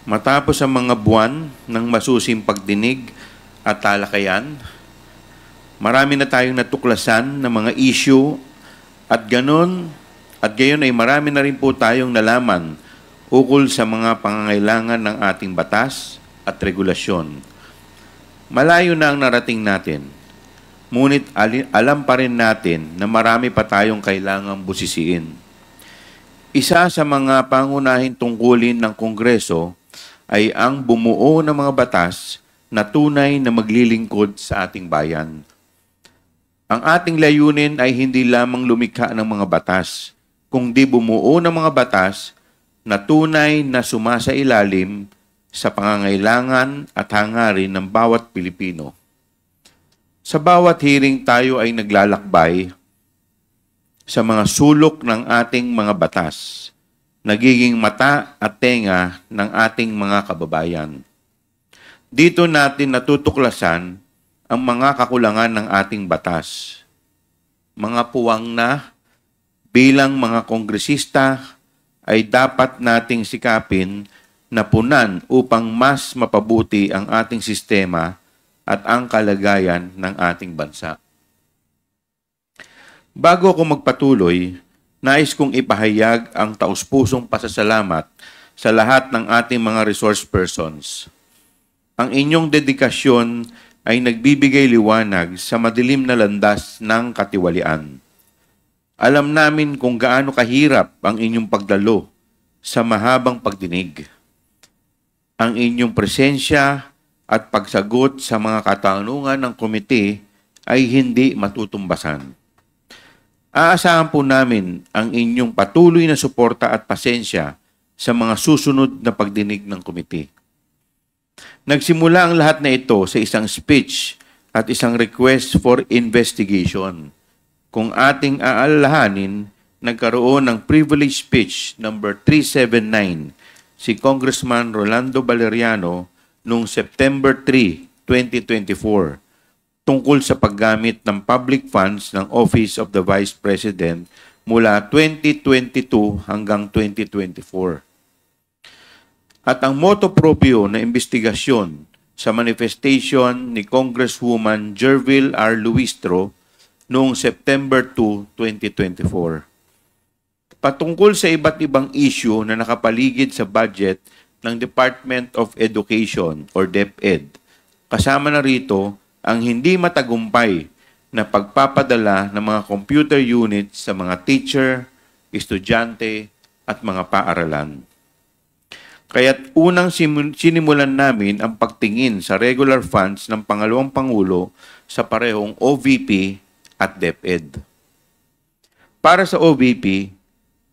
Matapos ang mga buwan ng masusing pagdinig at talakayan, marami na tayong natuklasan ng mga issue at gayon ay marami na rin po tayong nalaman ukol sa mga pangangailangan ng ating batas at regulasyon. Malayo na ang narating natin, ngunit alam pa rin natin na marami pa tayong kailangang busisiin. Isa sa mga pangunahing tungkulin ng Kongreso ay ang bumuo ng mga batas na tunay na maglilingkod sa ating bayan. Ang ating layunin ay hindi lamang lumikha ng mga batas, kundi bumuo ng mga batas na tunay na sumasailalim sa pangangailangan at hangarin ng bawat Pilipino. Sa bawat hearing tayo ay naglalakbay sa mga sulok ng ating mga batas, nagiging mata at tenga ng ating mga kababayan. Dito natin natutuklasan ang mga kakulangan ng ating batas. Mga puwang na bilang mga kongresista ay dapat nating sikapin na punan upang mas mapabuti ang ating sistema at ang kalagayan ng ating bansa. Bago ako magpatuloy, nais kong ipahayag ang taus-pusong pasasalamat sa lahat ng ating mga resource persons. Ang inyong dedikasyon ay nagbibigay liwanag sa madilim na landas ng katiwalian. Alam namin kung gaano kahirap ang inyong pagdalo sa mahabang pagdinig. Ang inyong presensya at pagsagot sa mga katanungan ng komite ay hindi matutumbasan. Aasahan po namin ang inyong patuloy na suporta at pasensya sa mga susunod na pagdinig ng komite. Nagsimula ang lahat na ito sa isang speech at isang request for investigation. Kung ating aalalahanin, nagkaroon ng privilege speech number 379 si Congressman Rolando Valeriano noong September 3, 2024. Tungkol sa paggamit ng public funds ng Office of the Vice President mula 2022 hanggang 2024. At ang motu proprio na investigasyon sa manifestation ni Congresswoman Jervil R. Luistro noong September 2, 2024. Patungkol sa iba't ibang issue na nakapaligid sa budget ng Department of Education or DepEd. Kasama na rito ang hindi matagumpay na pagpapadala ng mga computer units sa mga teacher, estudyante, at mga paaralan. Kaya't unang sinimulan namin ang pagtingin sa regular funds ng pangalawang Pangulo sa parehong OVP at DepEd. Para sa OVP,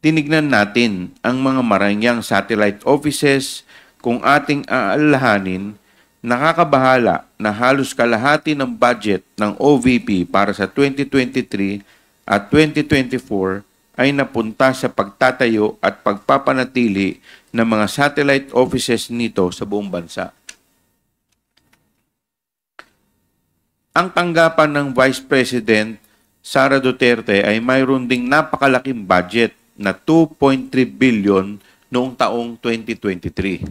tinignan natin ang mga marangyang satellite offices kung ating aalalahanin. Nakakabahala na halos kalahati ng budget ng OVP para sa 2023 at 2024 ay napunta sa pagtatayo at pagpapanatili ng mga satellite offices nito sa buong bansa. Ang tanggapan ng Vice President Sara Duterte ay mayroon ding napakalaking budget na 2.3 billion noong taong 2023.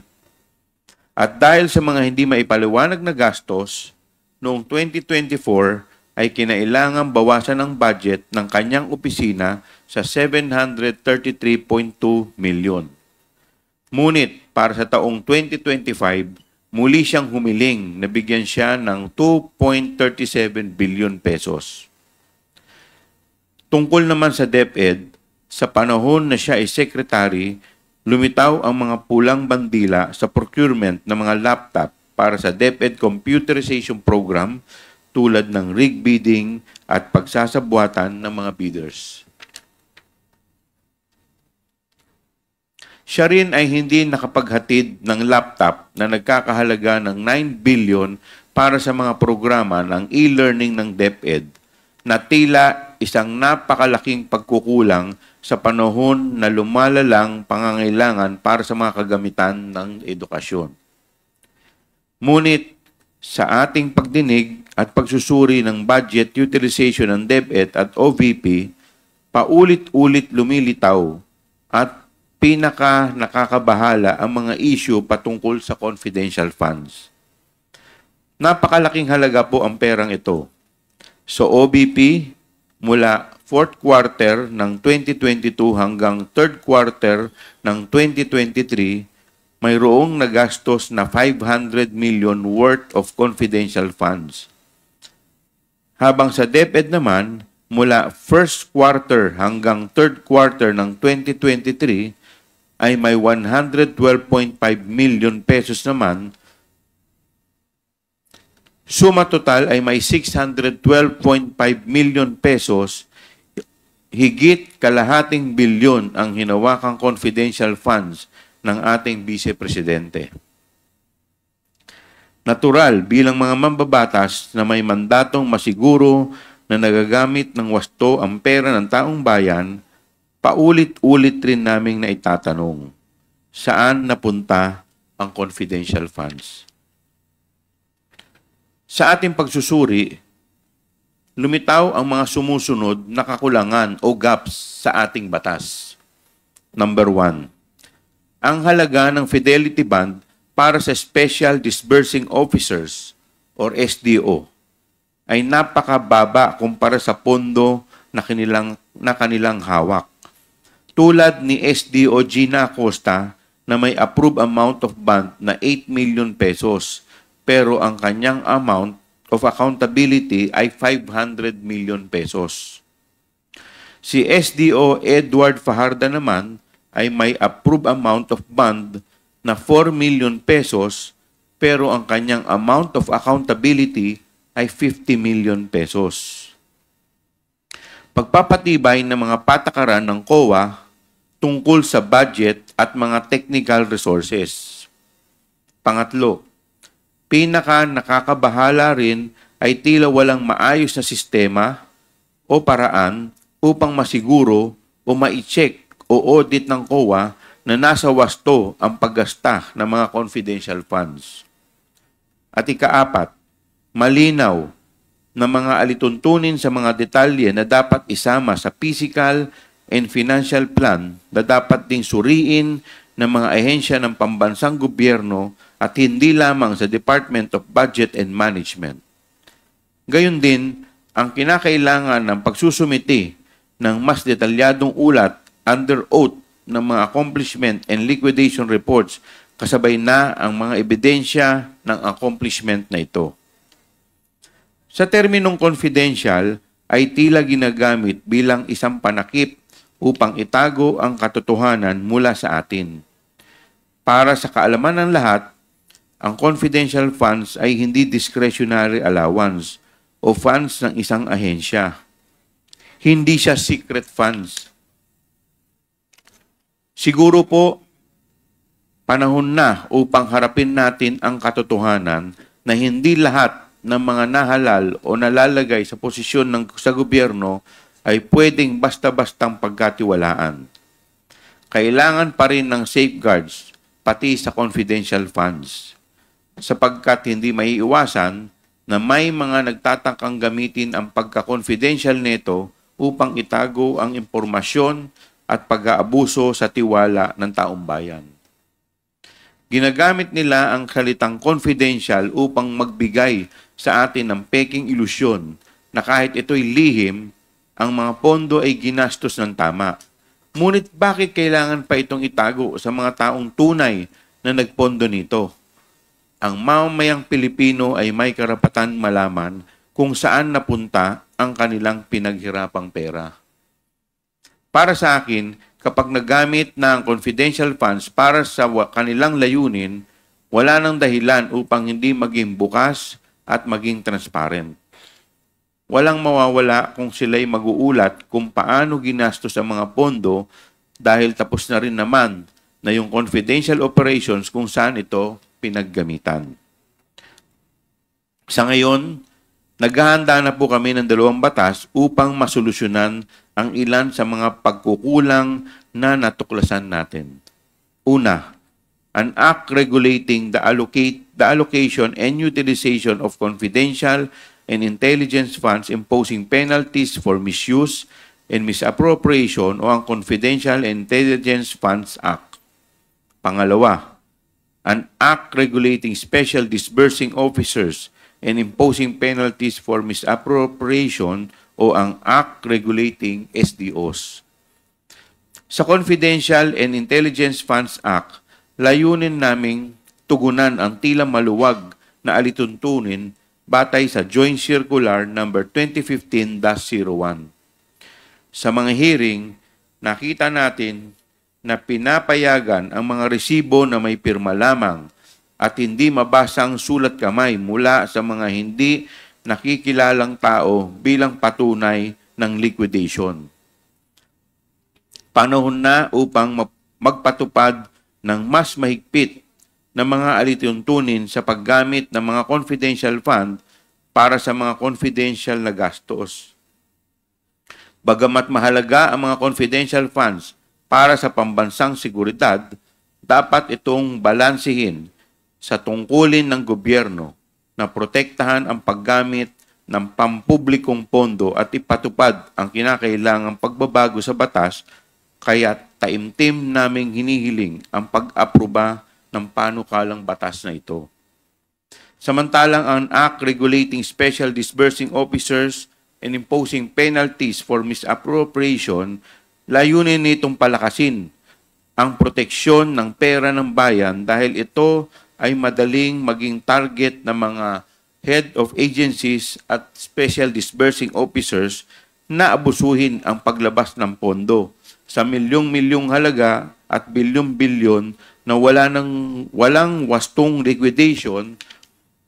At dahil sa mga hindi maipaliwanag na gastos, noong 2024 ay kinailangang bawasan ang budget ng kanyang opisina sa 733.2 million. Ngunit para sa taong 2025, muli siyang humiling na bigyan siya ng 2.37 billion pesos. Tungkol naman sa DepEd, sa panahon na siya ay secretary, lumitaw ang mga pulang bandila sa procurement ng mga laptop para sa DepEd computerization program tulad ng rig bidding at pagsasabuatan ng mga bidders. Siya rin ay hindi nakapaghatid ng laptop na nagkakahalaga ng 9 billion para sa mga programa ng e-learning ng DepEd na tila isang napakalaking pagkukulang sa panahon na lumalalang pangangailangan para sa mga kagamitan ng edukasyon. Ngunit sa ating pagdinig at pagsusuri ng budget utilization ng DepEd at OVP, paulit-ulit lumilitaw at pinaka nakakabahala ang mga issue patungkol sa confidential funds. Napakalaking halaga po ang perang ito. So OBP, mula 4th quarter ng 2022 hanggang 3rd quarter ng 2023, mayroong nagastos na 500 million worth of confidential funds. Habang sa DepEd naman, mula 1st quarter hanggang 3rd quarter ng 2023, ay may 112.5 million pesos naman. Suma total ay may 612.5 million pesos, higit kalahating bilyon ang hinawakang confidential funds ng ating Vice Presidente. Natural bilang mga mambabatas na may mandatong masiguro na nagagamit ng wasto ang pera ng taong bayan, paulit-ulit rin naming naitatanong, saan napunta ang confidential funds? Sa ating pagsusuri, lumitaw ang mga sumusunod na kakulangan o gaps sa ating batas. Number 1, ang halaga ng Fidelity Bond para sa Special Disbursing Officers or SDO ay napakababa kumpara sa pondo na kanilang hawak. Tulad ni SDO Gina Acosta na may approved amount of bond na 8 million pesos pero ang kanyang amount of accountability ay 500 million pesos. Si SDO Edward Fajarda naman ay may approved amount of bond na 4 million pesos pero ang kanyang amount of accountability ay 50 million pesos. Pagpapatibay ng mga patakaran ng COA tungkol sa budget at mga technical resources. Pangatlo, pinaka nakakabahala rin ay tila walang maayos na sistema o paraan upang masiguro o ma-check o audit ng COA na nasa wasto ang paggasta ng mga confidential funds. At ikaapat, malinaw na mga alituntunin sa mga detalye na dapat isama sa physical and financial plan na dapat ding suriin ng mga ahensya ng pambansang gobyerno at hindi lamang sa Department of Budget and Management. Gayon din, ang kinakailangan ng pagsusumiti ng mas detalyadong ulat under oath ng mga accomplishment and liquidation reports kasabay na ang mga ebidensya ng accomplishment na ito. Sa terminong confidential ay tila ginagamit bilang isang panakip upang itago ang katotohanan mula sa atin. Para sa kaalaman ng lahat, ang confidential funds ay hindi discretionary allowance o funds ng isang ahensya. Hindi siya secret funds. Siguro po, panahon na upang harapin natin ang katotohanan na hindi lahat ng mga nahalal o nalalagay sa posisyon sa gobyerno ay pwedeng basta-bastang pagkatiwalaan. Kailangan pa rin ng safeguards pati sa confidential funds sapagkat hindi maiiwasan na may mga nagtatangkang gamitin ang pagka-confidential nito upang itago ang impormasyon at pag-aabuso sa tiwala ng taong bayan. Ginagamit nila ang salitang confidential upang magbigay sa atin ng peking ilusyon na kahit ito'y lihim, ang mga pondo ay ginastos ng tama. Ngunit bakit kailangan pa itong itago sa mga taong tunay na nagpondo nito? Ang mamamayang Pilipino ay may karapatan malaman kung saan napunta ang kanilang pinaghirapang pera. Para sa akin, kapag nagamit na ang confidential funds para sa kanilang layunin, wala nang dahilan upang hindi maging bukas at maging transparent. Walang mawawala kung sila'y mag-uulat kung paano ginastos ang mga pondo dahil tapos na rin naman na yung confidential operations kung saan ito pinaggamitan. Sa ngayon, naghahanda na po kami ng 2 batas upang masolusyonan ang ilan sa mga pagkukulang na natuklasan natin. Una, an act regulating the allocation and utilization of confidential and intelligence funds imposing penalties for misuse, and Misappropriation o ang Confidential Intelligence Funds Act. Pangalawa, an act regulating special disbursing officers and imposing penalties for misappropriation o ang act regulating SDOs. Sa Confidential and Intelligence Funds Act, layunin naming tugunan ang tila maluwag na alituntunin batay sa Joint Circular number 2015-01. Sa mga hearing, nakita natin na pinapayagan ang mga resibo na may pirma lamang at hindi mabasang sulat kamay mula sa mga hindi nakikilalang tao bilang patunay ng liquidation. Panahon na upang magpatupad ng mas mahigpit na mga alituntunin sa paggamit ng mga confidential fund para sa mga confidential na gastos. Bagamat mahalaga ang mga confidential funds para sa pambansang seguridad, dapat itong balansihin sa tungkulin ng gobyerno na protektahan ang paggamit ng pampublikong pondo at ipatupad ang kinakailangang pagbabago sa batas, kaya taimtim naming hinihiling ang pag-aproba ng panukalang batas na ito. Samantalang ang Act Regulating Special Disbursing Officers and Imposing Penalties for Misappropriation, layunin nitong palakasin ang proteksyon ng pera ng bayan dahil ito ay madaling maging target ng mga head of agencies at special disbursing officers na abusuhin ang paglabas ng pondo sa milyong-milyong halaga at bilyon-bilyon na walang wastong liquidation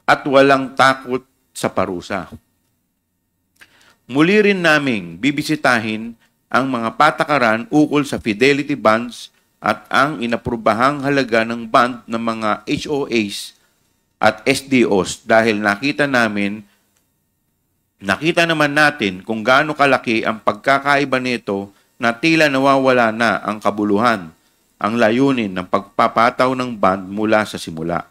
at walang takot sa parusa. Muli rin naming bibisitahin ang mga patakaran ukol sa fidelity bonds at ang inaprubahang halaga ng bond ng mga HOAs at SDOs dahil nakita naman natin kung gaano kalaki ang pagkakaiba nito na tila nawawala na ang kabuluhan, ang layunin ng pagpapataw ng bond mula sa simula.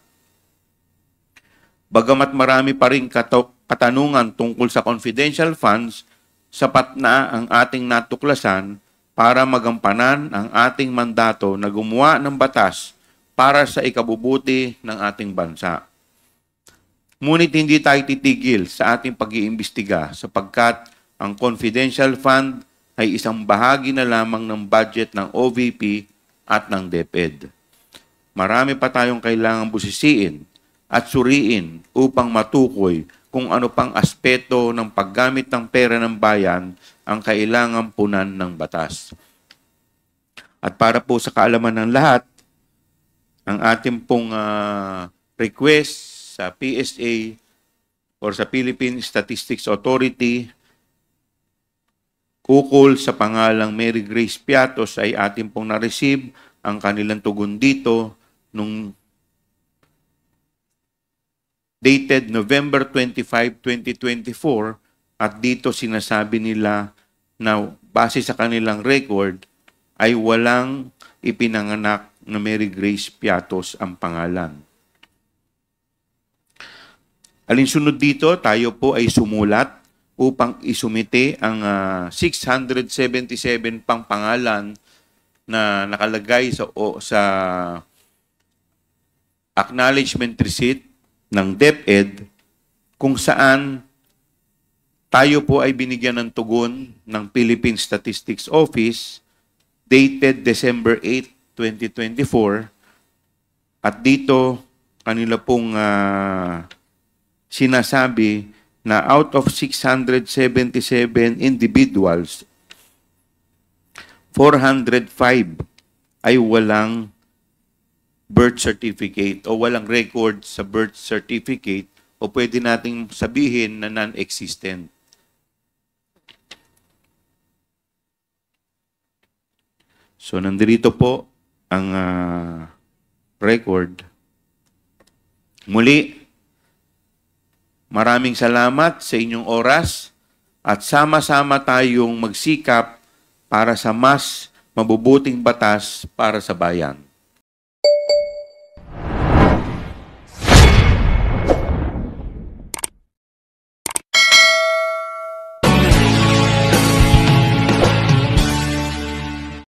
Bagamat marami pa rin katanungan tungkol sa confidential funds, sapat na ang ating natuklasan para magampanan ang ating mandato na gumawa ng batas para sa ikabubuti ng ating bansa. Ngunit hindi tayo titigil sa ating pag-iimbestiga sapagkat ang confidential fund ay isang bahagi na lamang ng budget ng OVP at ng DepEd. Marami pa tayong kailangang busisiin at suriin upang matukoy kung ano pang aspeto ng paggamit ng pera ng bayan ang kailangang punan ng batas. At para po sa kaalaman ng lahat, ang ating pong request sa PSA or sa Philippine Statistics Authority ukol sa pangalang Mary Grace Piatos ay ating pong na-receive ang kanilang tugon dito nung dated November 25, 2024 at dito sinasabi nila na base sa kanilang record ay walang ipinanganak na Mary Grace Piatos ang pangalan. Alinsunod dito, tayo po ay sumulat upang isumite ang 677 pang pangalan na nakalagay sa acknowledgement receipt ng DepEd kung saan tayo po ay binigyan ng tugon ng Philippine Statistics Office dated December 8, 2024 at dito kanila pong sinasabi na out of 677 individuals, 405 ay walang birth certificate o walang record sa birth certificate o pwede nating sabihin na non-existent. So, nandito po ang record. Muli, maraming salamat sa inyong oras at sama-sama tayong magsikap para sa mas mabubuting batas para sa bayan.